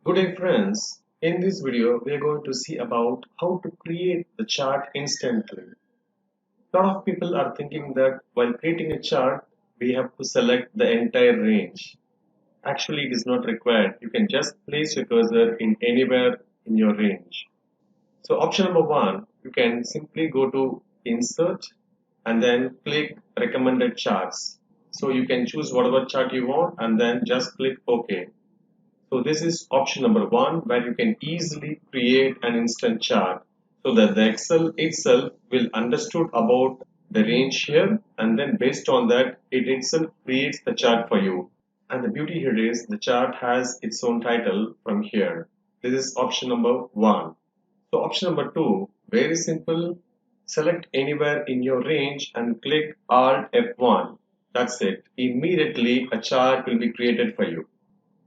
Good day friends, in this video we are going to see about how to create the chart instantly. A lot of people are thinking that while creating a chart we have to select the entire range. Actually it is not required, you can just place your cursor in anywhere in your range. So option number 1, you can simply go to insert and then click recommended charts. So you can choose whatever chart you want and then just click OK. So this is option number 1 where you can easily create an instant chart so that the Excel itself will understood about the range here, and then based on that it itself creates the chart for you. And the beauty here is the chart has its own title from here. This is option number 1. So option number 2, very simple. Select anywhere in your range and click Alt F1. That's it. Immediately a chart will be created for you.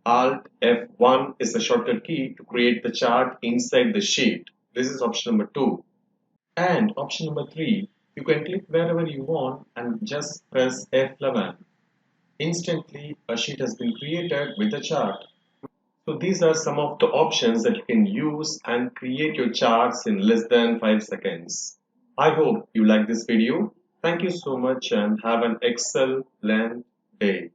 Alt F1 is the shortcut key to create the chart inside the sheet. This is option number 2. And option number 3, you can click wherever you want and just press F11. Instantly, a sheet has been created with a chart. So these are some of the options that you can use and create your charts in less than 5 seconds. I hope you like this video. Thank you so much and have an excellent day.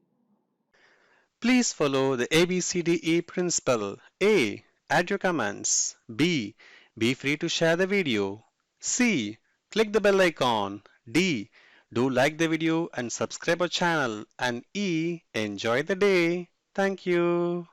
Please follow the ABCDE principle. A. Add your comments. B. Be free to share the video. C. Click the bell icon. D. Do like the video and subscribe our channel. And E. Enjoy the day. Thank you.